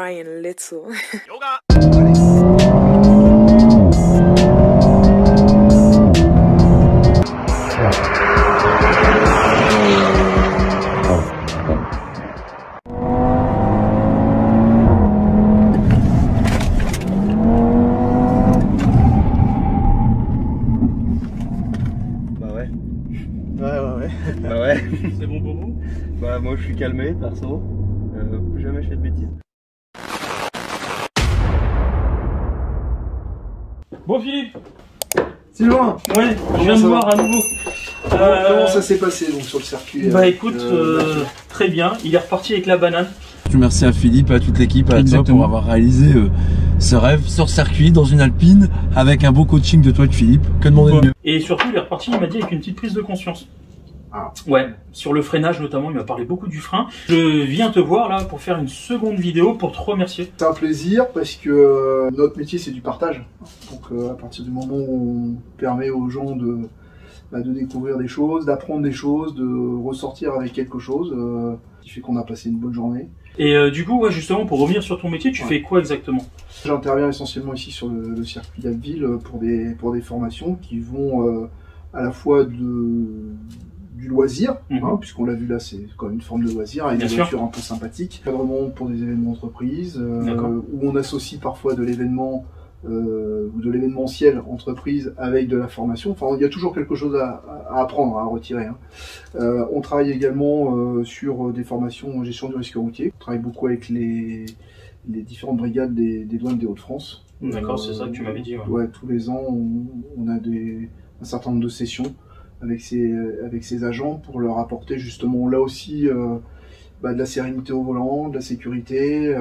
crying little. Yoga. Bah ouais. C'est bon pour vous? Bah moi je suis calmé perso, plus jamais je fais de bêtises. Bon Philippe. Sylvain. Ouais, je viens de voir à nouveau. Comment ça s'est passé donc sur le circuit? Bah écoute, très bien, il est reparti avec la banane. Merci à Philippe, à toute l'équipe, à toi pour avoir réalisé ce rêve sur circuit dans une alpine avec un beau coaching de toi et de Philippe. Que demander de mieux? Et surtout il est reparti, il m'a dit avec une petite prise de conscience. Ah. Ouais, sur le freinage notamment, il m'a parlé beaucoup du frein. Je viens te voir là pour faire une seconde vidéo pour te remercier. C'est un plaisir parce que notre métier c'est du partage. Donc à partir du moment où on permet aux gens de découvrir des choses, d'apprendre des choses, de ressortir avec quelque chose, qui fait qu'on a passé une bonne journée. Et du coup, ouais, justement, pour revenir sur ton métier, tu fais quoi exactement? J'interviens essentiellement ici sur le circuit d'Abbeville pour des formations qui vont à la fois du loisir, puisqu'on l'a vu là, c'est quand même une forme de loisir, avec des voitures un peu sympathiques. Encadrement pour des événements d'entreprise, où on associe parfois de l'événement ou de l'événementiel entreprise avec de la formation. Enfin, il y a toujours quelque chose à apprendre, à retirer. On travaille également sur des formations en gestion du risque routier. On travaille beaucoup avec les différentes brigades des douanes des Hauts-de-France. D'accord, c'est ça que tu m'avais dit. Ouais, tous les ans, on a un certain nombre de sessions avec ces agents pour leur apporter justement là aussi de la sérénité au volant, de la sécurité,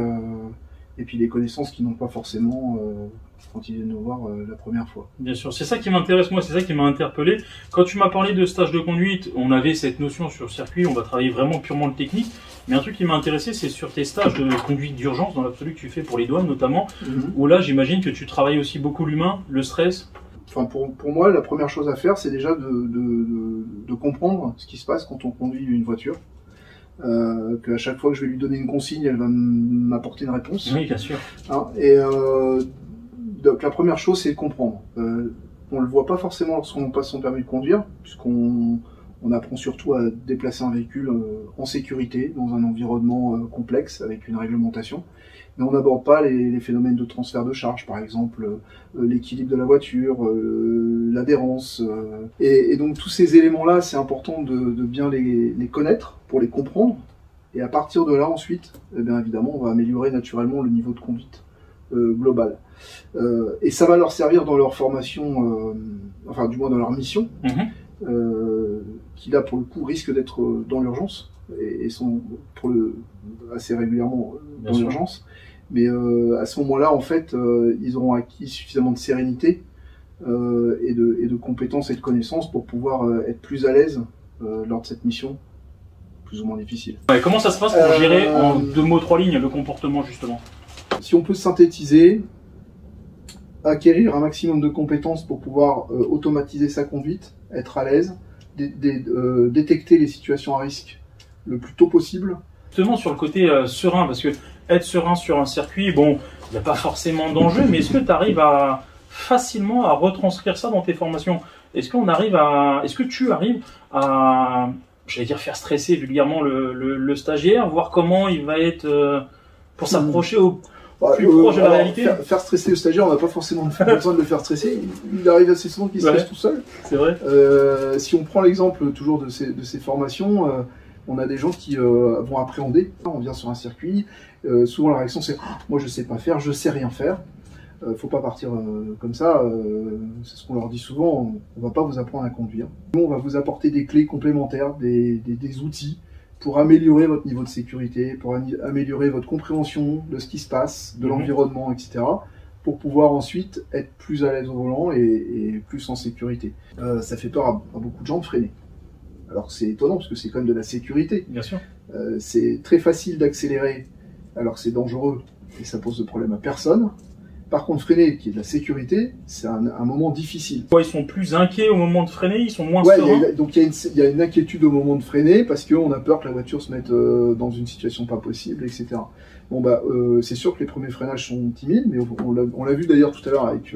et puis des connaissances qu'ils n'ont pas forcément quand ils viennent nous voir la première fois. Bien sûr, c'est ça qui m'intéresse moi, c'est ça qui m'a interpellé. Quand tu m'as parlé de stage de conduite, on avait cette notion sur circuit, on va travailler vraiment purement le technique, mais un truc qui m'a intéressé, c'est sur tes stages de conduite d'urgence, dans l'absolu que tu fais pour les douanes notamment, où là j'imagine que tu travailles aussi beaucoup l'humain, le stress. Enfin, pour moi, la première chose à faire, c'est déjà de comprendre ce qui se passe quand on conduit une voiture. Qu'à chaque fois que je vais lui donner une consigne, elle va m'apporter une réponse. Oui, bien sûr. Donc la première chose, c'est de comprendre. On le voit pas forcément lorsqu'on passe son permis de conduire, puisqu'on apprend surtout à déplacer un véhicule en sécurité, dans un environnement complexe, avec une réglementation. Mais on n'aborde pas les phénomènes de transfert de charge, par exemple l'équilibre de la voiture, l'adhérence. Et donc tous ces éléments-là, c'est important de bien les connaître pour les comprendre. Et à partir de là, ensuite, eh bien évidemment, on va améliorer naturellement le niveau de conduite global. Et ça va leur servir dans leur formation, enfin du moins dans leur mission, qui là pour le coup risque d'être dans l'urgence, et sont assez régulièrement dans l'urgence. Mais à ce moment-là, en fait, ils auront acquis suffisamment de sérénité et de compétences et de connaissances pour pouvoir être plus à l'aise lors de cette mission, plus ou moins difficile. Ouais, comment ça se passe pour gérer en 2 mots 3 lignes le comportement justement? Si on peut synthétiser, acquérir un maximum de compétences pour pouvoir automatiser sa conduite, être à l'aise, détecter les situations à risque le plus tôt possible. Justement sur le côté serein, parce que être serein sur un circuit, bon, il n'y a pas forcément d'enjeu, mais est-ce que tu arrives facilement à retranscrire ça dans tes formations? Est-ce que tu arrives à, j'allais dire, faire stresser vulgairement le stagiaire, voir comment il va être pour s'approcher au plus proche de la réalité? Faire stresser le stagiaire, on n'a pas forcément besoin de le faire stresser. Il arrive assez souvent qu'il stresse tout seul. C'est vrai. Si on prend l'exemple toujours de ces formations, on a des gens qui vont appréhender. On vient sur un circuit, souvent la réaction c'est « moi je sais pas faire, je sais rien faire ». Faut pas partir comme ça, c'est ce qu'on leur dit souvent, on va pas vous apprendre à conduire. Nous, on va vous apporter des clés complémentaires, des outils pour améliorer votre niveau de sécurité, pour améliorer votre compréhension de ce qui se passe, de l'environnement, etc. pour pouvoir ensuite être plus à l'aise au volant et plus en sécurité. Ça fait peur à beaucoup de gens de freiner. Alors c'est étonnant parce que c'est quand même de la sécurité. Bien sûr. C'est très facile d'accélérer alors que c'est dangereux et ça pose de problème à personne. Par contre, freiner, qui est de la sécurité, c'est un moment difficile. Ils sont plus inquiets au moment de freiner, ils sont moins Ouais, sereins. donc il y a une inquiétude au moment de freiner parce qu'on a peur que la voiture se mette dans une situation pas possible, etc. Bon bah, c'est sûr que les premiers freinages sont timides, mais on l'a vu d'ailleurs tout à l'heure avec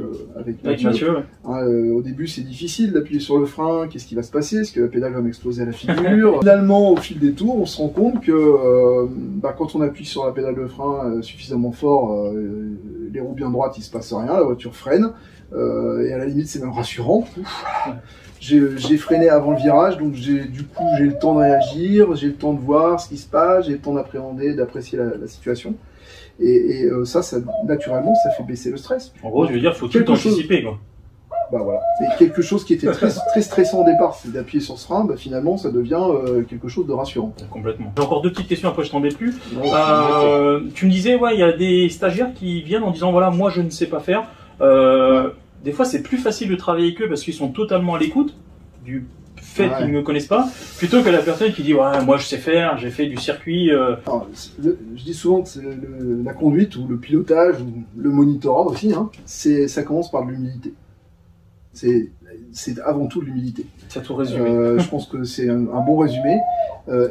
Mathieu. Ouais. Hein, au début, c'est difficile d'appuyer sur le frein. Qu'est-ce qui va se passer? Est-ce que la pédale va m'exploser à la figure? Finalement, au fil des tours, on se rend compte que quand on appuie sur la pédale de frein suffisamment fort, les roues bien droites, il se passe rien, la voiture freine, et à la limite, c'est même rassurant. J'ai freiné avant le virage, donc du coup j'ai le temps de réagir, j'ai le temps de voir ce qui se passe, j'ai le temps d'appréhender, d'apprécier la situation. Et ça, naturellement, ça fait baisser le stress. En gros, je veux dire, faut tout anticiper, quoi. Bah voilà. Et quelque chose qui était très stressant au départ, c'est d'appuyer sur ce frein, bah finalement ça devient quelque chose de rassurant. Complètement. J'ai encore deux petites questions, après je t'embête plus. Tu me disais, ouais, il y a des stagiaires qui viennent en disant, voilà, moi je ne sais pas faire. Des fois, c'est plus facile de travailler avec eux parce qu'ils sont totalement à l'écoute du fait qu'ils ne me connaissent pas, plutôt que la personne qui dit, ouais, moi je sais faire, j'ai fait du circuit. Alors, je dis souvent que la conduite ou le pilotage ou le monitorat aussi, hein, ça commence par de l'humilité. C'est avant tout de l'humilité. Ça tout résumé. Je pense que c'est un bon résumé.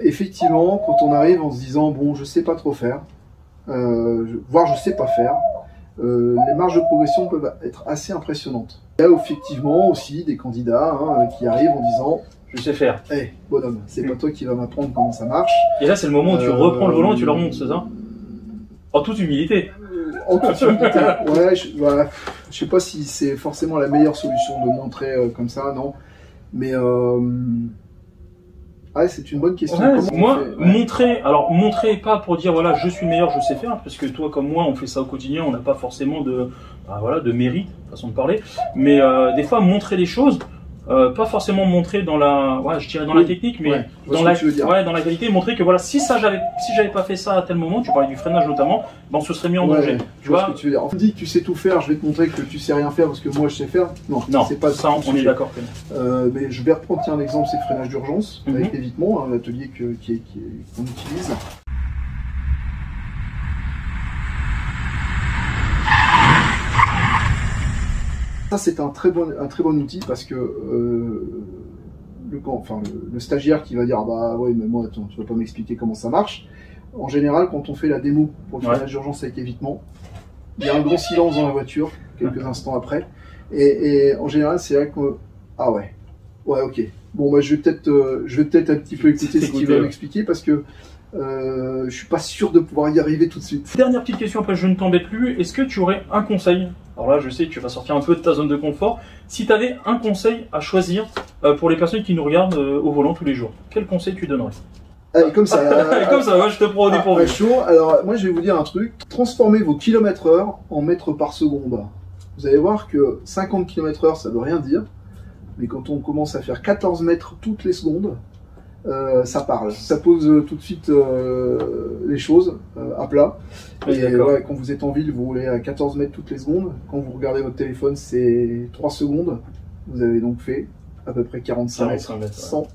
Effectivement, quand on arrive en se disant, bon, je sais pas trop faire, voire je sais pas faire, les marges de progression peuvent être assez impressionnantes. Il y a effectivement aussi des candidats qui arrivent en disant je sais faire. Hey, bonhomme, c'est pas toi qui vas m'apprendre comment ça marche. Et là, c'est le moment où tu reprends le volant et tu leur montres, c'est ça? En toute humilité. En toute humilité. Ouais, voilà. Je sais pas si c'est forcément la meilleure solution de montrer comme ça, non. Mais ah, c'est une bonne question. Ouais, moi, montrer pas pour dire voilà, je suis le meilleur, je sais faire, parce que toi comme moi, on fait ça au quotidien, on n'a pas forcément de mérite, façon de parler. Mais des fois, montrer les choses, pas forcément montrer dans la technique, mais dans la qualité, montrer que voilà, si j'avais pas fait ça à tel moment, tu parlais du freinage notamment, ben on se serait mis en danger. Tu vois ce que tu veux dire. On dit que tu sais tout faire, je vais te montrer que tu sais rien faire parce que moi je sais faire. Non, c'est pas ça. On est d'accord. Mais je vais reprendre un exemple, c'est le freinage d'urgence avec l'évitement, un atelier qu'on utilise. Ça, c'est un très bon outil parce que le stagiaire qui va dire bah ouais mais moi attends, tu vas pas m'expliquer comment ça marche. En général, quand on fait la démo pour le freinage d'urgence avec évitement, il y a un grand silence dans la voiture quelques instants après, et en général c'est là que ah ouais ok bon bah je vais peut-être un petit peu écouter ce qu'il va m'expliquer parce que je suis pas sûr de pouvoir y arriver tout de suite. Dernière petite question, après je ne t'embête plus. Est-ce que tu aurais un conseil? Alors là, je sais que tu vas sortir un peu de ta zone de confort. Si tu avais un conseil à choisir pour les personnes qui nous regardent au volant tous les jours, quel conseil tu donnerais? Allez, comme ça. Comme ça, je te prends au dépourvu. Chaud. Alors, moi, je vais vous dire un truc. Transformez vos km/h en mètres par seconde. Vous allez voir que 50 km/h, ça veut rien dire. Mais quand on commence à faire 14 mètres toutes les secondes, ça parle. Ça pose tout de suite les choses à plat. Et ouais, quand vous êtes en ville, vous roulez à 14 mètres toutes les secondes. Quand vous regardez votre téléphone, c'est 3 secondes. Vous avez donc fait à peu près 45 mètres sans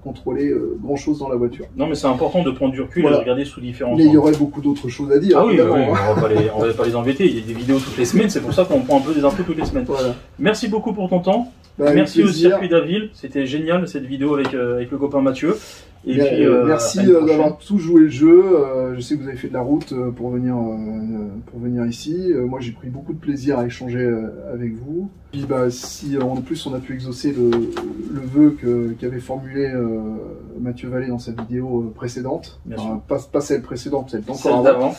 contrôler grand chose dans la voiture. Non mais c'est important de prendre du recul et de regarder sous différents angles. Mais il y aurait beaucoup d'autres choses à dire. Ah oui, on va pas les embêter, il y a des vidéos toutes les semaines, c'est pour ça qu'on prend un peu des infos toutes les semaines. Voilà. Merci beaucoup pour ton temps. Merci au Circuit d'Aville, c'était génial cette vidéo avec le copain Mathieu. Et puis, merci d'avoir tout joué le jeu. Je sais que vous avez fait de la route pour venir ici. Moi, j'ai pris beaucoup de plaisir à échanger avec vous. Puis, si en plus on a pu exaucer le vœu qu'avait formulé Mathieu Vallée dans sa vidéo précédente, pas celle précédente, celle d'avant.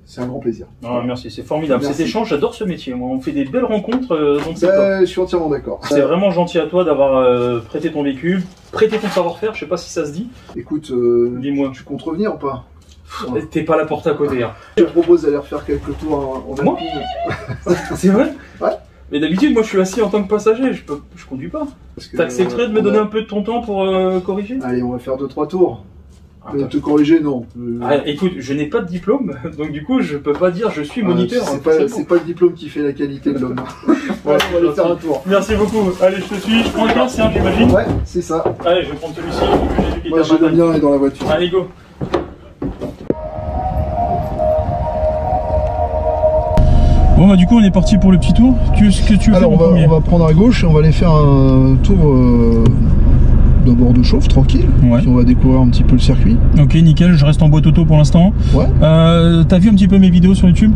C'est un grand plaisir. Ah, merci, c'est formidable. Cet échange, j'adore ce métier. Moi, on fait des belles rencontres, donc c'est top. Je suis entièrement d'accord. C'est vraiment gentil à toi d'avoir prêté ton véhicule, prêté ton savoir-faire. Je sais pas si ça se dit. Écoute, dis-moi, tu comptes revenir ou pas? T'es pas la porte à côté. Hein. Je te propose d'aller refaire quelques tours en Alpine. C'est vrai? Ouais. Mais d'habitude, moi, je suis assis en tant que passager. Je conduis pas. T'accepterais de me donner un peu de ton temps pour corriger? Allez, on va faire 2-3 tours. Te corriger, non. Écoute, je n'ai pas de diplôme, donc du coup, je peux pas dire je suis moniteur. C'est pas le diplôme qui fait la qualité de l'homme. Voilà, on va aller faire un tour. Merci beaucoup. Allez, je te suis. Je prends le casque, j'imagine. Ouais, c'est ça. Allez, je vais prendre celui-ci. Moi, j'ai le mien et dans la voiture. Allez, go. Bon bah du coup on est parti pour le petit tour. Qu'est-ce que tu veux faire en premier? On va prendre à gauche et on va aller faire un tour d'abord de chauffe tranquille, ouais. Puis on va découvrir un petit peu le circuit. Ok nickel, je reste en boîte auto pour l'instant. Ouais. T'as vu un petit peu mes vidéos sur YouTube?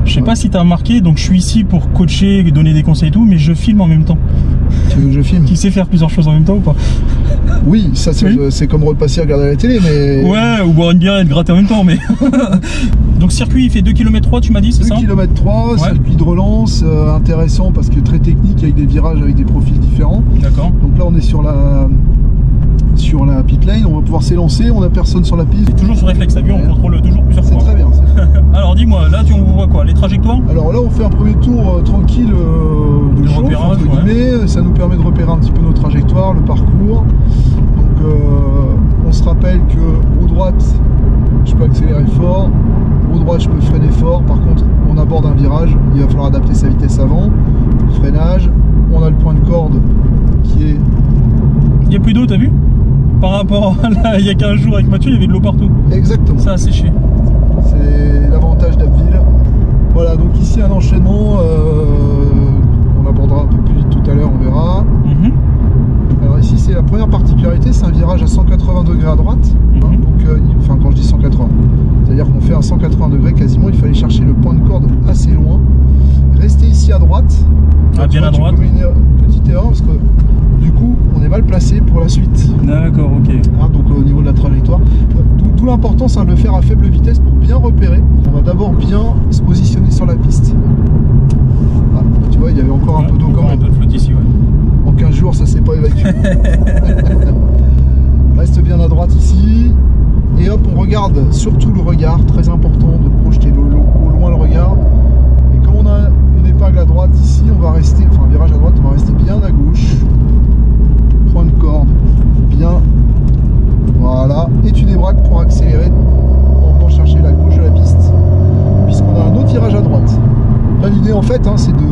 Je sais pas si t'as remarqué, donc je suis ici pour coacher, donner des conseils et tout, mais je filme en même temps. Tu veux que je filme? Tu sais faire plusieurs choses en même temps ou pas? Oui, ça c'est oui. Comme repasser à regarder la télé, mais... Ouais, ou boire une bière et te gratter en même temps, mais... Donc circuit, il fait 2 km 3, tu m'as dit, c'est ça? 2 km 3, ouais. Circuit de relance, intéressant parce que très technique, avec des virages avec des profils différents. D'accord. Donc là on est sur la pit lane, on va pouvoir s'élancer, on a personne sur la piste. C'est toujours sur réflexe, t'as vu, on contrôle toujours plusieurs fois. C'est très bien. Alors dis-moi, là tu voit quoi? Les trajectoires? Alors là on fait un premier tour tranquille de chauffe, repérage, entre guillemets. Ouais. Ça nous permet de repérer un petit peu nos trajectoires, le parcours. Donc on se rappelle que au droite je peux accélérer fort, au droite je peux freiner fort. Par contre on aborde un virage, il va falloir adapter sa vitesse avant. Freinage, on a le point de corde qui est... Il n'y a plus d'eau, t'as vu? Par rapport à là, il y a 15 jours avec Mathieu, il y avait de l'eau partout. Exactement. Ça a séché. C'est l'avantage d'Abbeville. Voilà, donc ici un enchaînement, on abordera un peu plus vite tout à l'heure, on verra. Alors ici c'est la première particularité, c'est un virage à 180 degrés à droite. Donc, enfin quand je dis 180, c'est-à-dire qu'on fait un 180 degrés quasiment, il fallait chercher le point de corde assez loin. Rester ici à droite. Ah, bien à droite. Une petite erreur parce que du coup on est mal placé pour la suite. D'accord, ok. Hein, donc au niveau de la trajectoire, tout l'important c'est de le faire à faible vitesse pour bien repérer. On va d'abord bien se positionner sur la piste. Ah, tu vois, il y avait encore un peu d'eau quand même. Un peu de flotte ici, ouais. En 15 jours ça s'est pas évacué. Reste bien à droite ici. Et hop, on regarde surtout le regard, très important de projeter au loin le regard. Et comme on a une épingle à droite ici, on va rester, enfin un virage à droite, on va rester bien à gauche. Point de corde, bien. Voilà. Et tu débraques pour accélérer en venant chercher la gauche de la piste. Puisqu'on a un autre virage à droite. Là l'idée en fait, hein, c'est de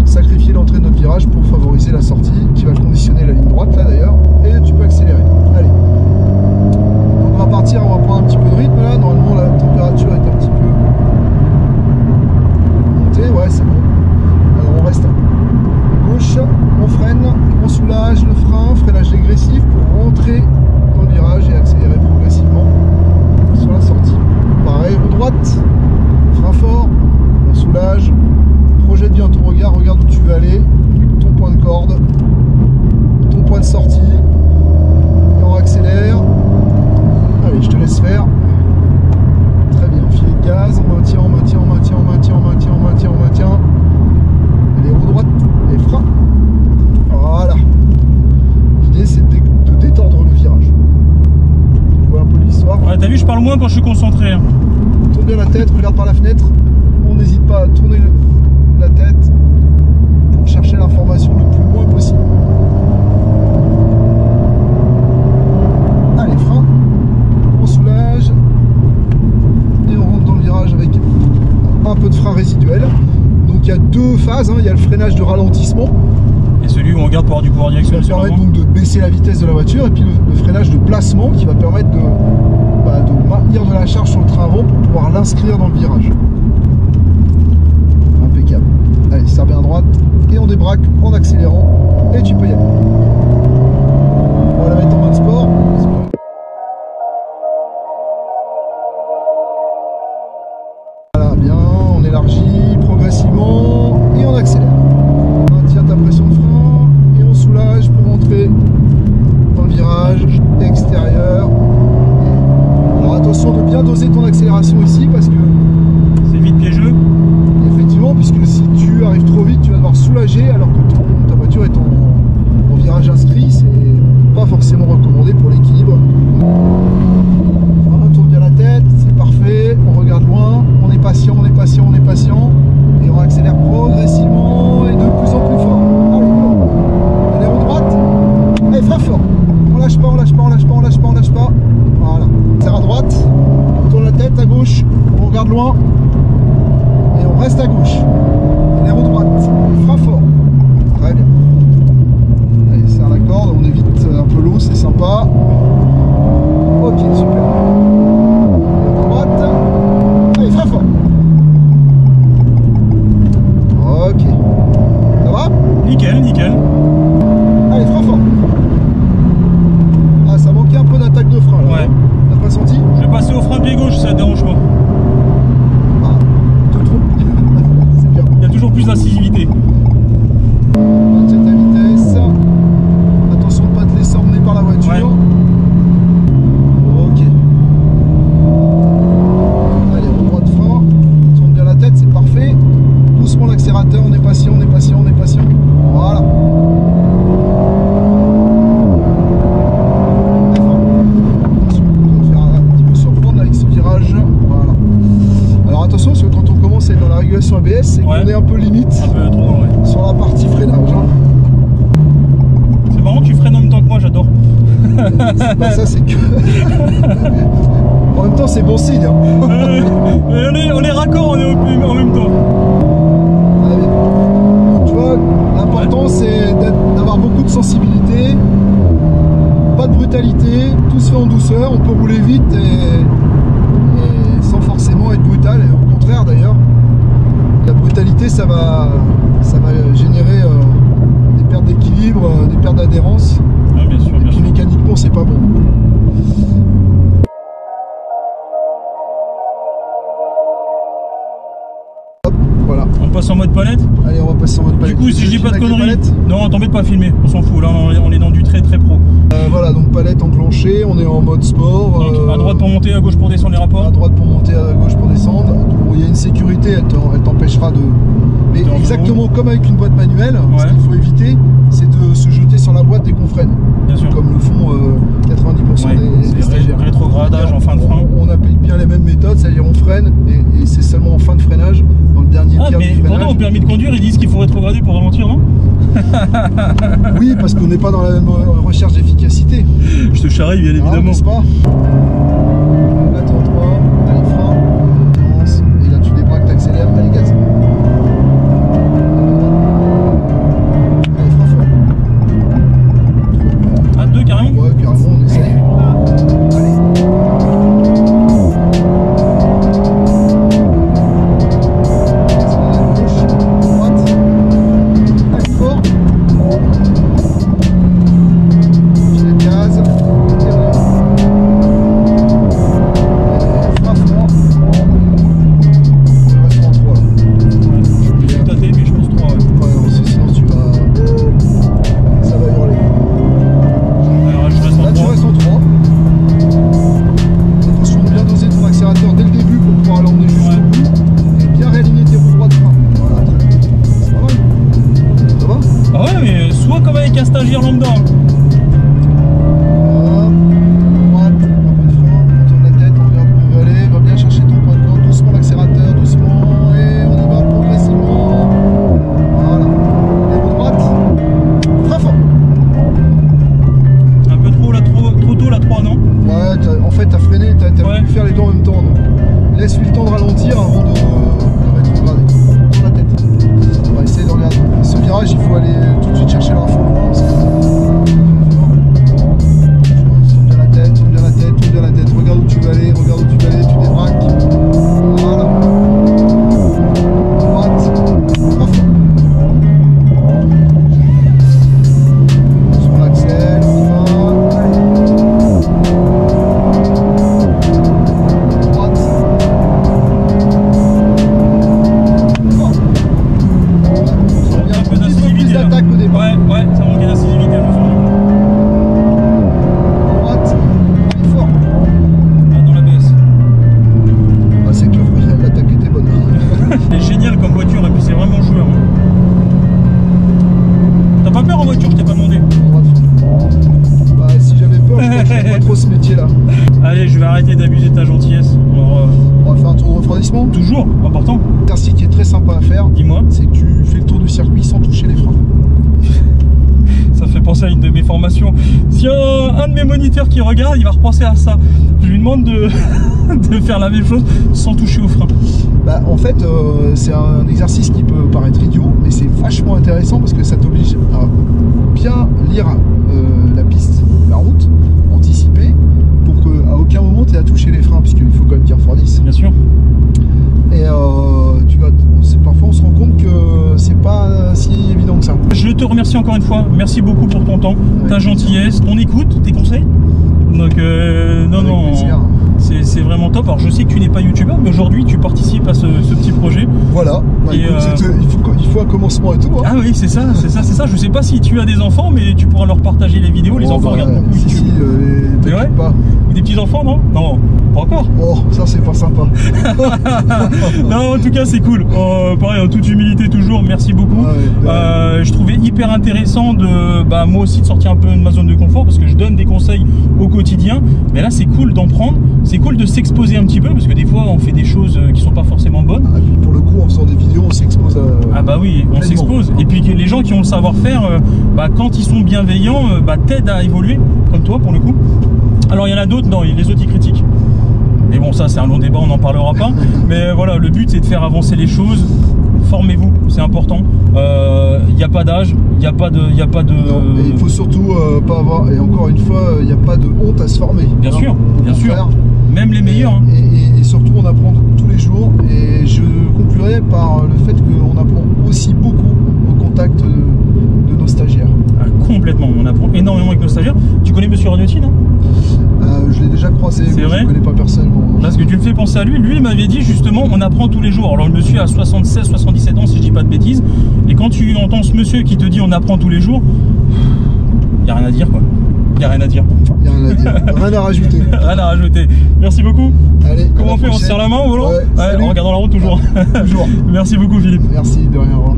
sacrifier l'entrée de notre virage pour favoriser la sortie, qui va conditionner la ligne droite là d'ailleurs. Et tu peux accélérer. Allez. Donc on va partir, on va prendre un petit peu de rythme là. Normalement la température est un petit peu montée. Ouais, c'est bon. Alors on reste à gauche, on freine, on soulage le frein, freinage dégressif pour rentrer dans le virage et accélérer progressivement sur la sortie. Pareil, roue droite, frein fort, on soulage, projette bien ton regard, regarde où tu veux aller, ton point de corde, ton point de sortie, et on accélère. Allez, je te laisse faire. Très bien, filet de gaz, on maintient, on maintient, on maintient, on maintient, on maintient, on maintient, on maintient. Et les roues droites, les freins. Voilà. L'idée c'est de détendre le virage. Tu vois un peu l'histoire. Ouais, t'as vu, je parle moins quand je suis concentré. Hein. Tourne bien la tête, regarde par la fenêtre. On n'hésite pas à tourner la tête pour chercher l'information le plus loin possible. Allez, frein. On soulage. Et on rentre dans le virage avec un peu de frein résiduel. Donc il y a deux phases, hein. Il y a le freinage de ralentissement. Et celui où on garde pour avoir du pouvoir direction. Qui va permettre donc de baisser la vitesse de la voiture. Et puis le freinage de placement qui va permettre de maintenir de la charge sur le train avant pour pouvoir l'inscrire dans le virage. Impeccable. Allez, serre bien à droite. Et on débraque en accélérant. Et tu peux y aller. On va la mettre en mode sport. Voilà, bien. On élargit progressivement. Et on accélère. Maintiens ta pression de frein. Et on soulage pour entrer dans le virage extérieur. Alors attention de bien doser ton accélération ici parce que c'est vite piégeux. Effectivement, puisque si tu arrives trop vite, tu vas devoir soulager alors que ta voiture est en virage inscrit, c'est pas forcément recommandé pour l'équilibre. On tourne bien la tête, c'est parfait, on regarde loin, on est patient, on est patient, on est patient, et on accélère progressivement et de plus en plus fort. Allez, on est en droite, et très fort. On lâche pas, on lâche pas, on lâche pas, on lâche pas, on lâche pas. Voilà. Serre à droite, on tourne la tête à gauche, on regarde loin. Et on reste à gauche. Les roues droite. Frein fort. Très bien. Allez, serre la corde. On évite un peu l'eau, c'est sympa. Ok, super. Les roues droite. Allez, frein fort. conseille dans la régulation ABS, c'est qu'on est un peu limite sur la partie freinage. Hein. C'est marrant, tu freines en même temps que moi, j'adore. Bah, ça c'est que... En même temps, c'est bon signe. Hein. On est raccord, on est en même temps. Donc, tu vois, l'important c'est d'avoir beaucoup de sensibilité, pas de brutalité, tout se fait en douceur, on peut rouler vite et sans forcément être brutal, et au contraire d'ailleurs, la brutalité ça va générer des pertes d'équilibre, des pertes d'adhérence, ouais, bien sûr, et puis mécaniquement c'est pas bon. Voilà. On passe en mode palette. Allez, on va passer en mode palette. Du coup, si je dis pas de conneries, non, t'embête pas à filmer, on s'en fout, là on est dans du très pro. Voilà, donc palette enclenchée, on est en mode sport. Donc, à droite pour monter, à gauche pour descendre les rapports. À droite pour monter, à gauche pour descendre. Bon, il y a une sécurité, elle t'empêchera de... Mais exactement comme avec une boîte manuelle, ce qu'il faut éviter, c'est de se jeter sur la boîte dès qu'on freine. Bien sûr. Comme le font 90% des stagiaires. Rétrogradage en fin de frein. On applique bien les mêmes méthodes, c'est-à-dire on freine et c'est seulement en fin de freinage, dans le dernier tiers du freinage. Pourtant au permis de conduire, ils disent qu'il faut rétrograder pour ralentir, non? Oui, parce qu'on n'est pas dans la même recherche d'efficacité. Je te charrie, bien évidemment. N'est-ce pas? Là, t'es en 3, t'as les freins, t'avances, et là tu débraques, t'accélères, allez, gaz. Allez, frein fort. Ah, 2 carrément? Ouais, carrément, on essaye. Allez. Toujours, important. L'exercice qui est très sympa à faire, dis-moi, c'est que tu fais le tour du circuit sans toucher les freins. Ça fait penser à une de mes formations. S'il y a un de mes moniteurs qui regarde, il va repenser à ça. Je lui demande de, de faire la même chose sans toucher aux freins. Bah, en fait, c'est un exercice qui peut paraître idiot, mais c'est vachement intéressant parce que ça t'oblige à bien lire la piste, la route, anticiper, pour qu'à aucun moment tu aies à toucher les freins, puisqu'il faut quand même dire x10. Bien sûr. Et parfois on se rend compte que c'est pas si évident que ça. Je te remercie encore une fois, merci beaucoup pour ton temps, ta gentillesse, ton écoute, tes conseils. Donc non, c'est vraiment top. Alors je sais que tu n'es pas youtubeur, mais aujourd'hui tu participes à ce petit projet. Voilà, bah, et écoute, il faut un commencement et tout. Hein. Ah oui, c'est ça. Je sais pas si tu as des enfants, mais tu pourras leur partager les vidéos. Les enfants regardent beaucoup YouTube. Si, pas. Ou des petits enfants, non? Non, pas encore. Oh, ça c'est pas sympa. Non, en tout cas c'est cool. Pareil, en toute humilité toujours, merci beaucoup. Je trouvais hyper intéressant de moi aussi de sortir un peu de ma zone de confort, parce que je donne des conseils au quotidien, mais là c'est cool d'en prendre, c'est cool de s'exposer un petit peu, parce que des fois on fait des choses qui sont pas forcément bonnes. Et puis pour le coup oui, on s'expose. Et puis les gens qui ont le savoir-faire, quand ils sont bienveillants, t'aident à évoluer, comme toi pour le coup. Alors il y en a d'autres, non, les autres ils critiquent. Mais bon, ça c'est un long débat, on n'en parlera pas. Mais voilà, le but c'est de faire avancer les choses. Formez-vous, c'est important. Il n'y a pas d'âge, il n'y a pas de... Non, et il faut surtout pas avoir, et encore une fois, il n'y a pas de honte à se former. Bien sûr, bien sûr. Même les meilleurs. Hein. Et surtout, on apprend tous les jours. Et je conclurai par le fait qu'on apprend aussi beaucoup au contact de nos stagiaires. Complètement, on apprend énormément avec nos stagiaires. Tu connais Monsieur Ragnotti, non? Je l'ai déjà croisé, mais vrai, je ne connais pas personnellement. Parce que tu me fais penser à lui. Lui, il m'avait dit justement, on apprend tous les jours. Alors le monsieur a 76, 77 ans, si je dis pas de bêtises. Et quand tu entends ce monsieur qui te dit on apprend tous les jours, il n'y a rien à dire, quoi. Il n'y a rien à dire. Il n'y a rien à dire. Rien à rajouter. Rien à rajouter. Merci beaucoup. Allez, comment on fait? On se serre la main au volant? Ouais, en regardant la route toujours. Toujours. Merci beaucoup, Philippe. Merci, de rien. Au revoir.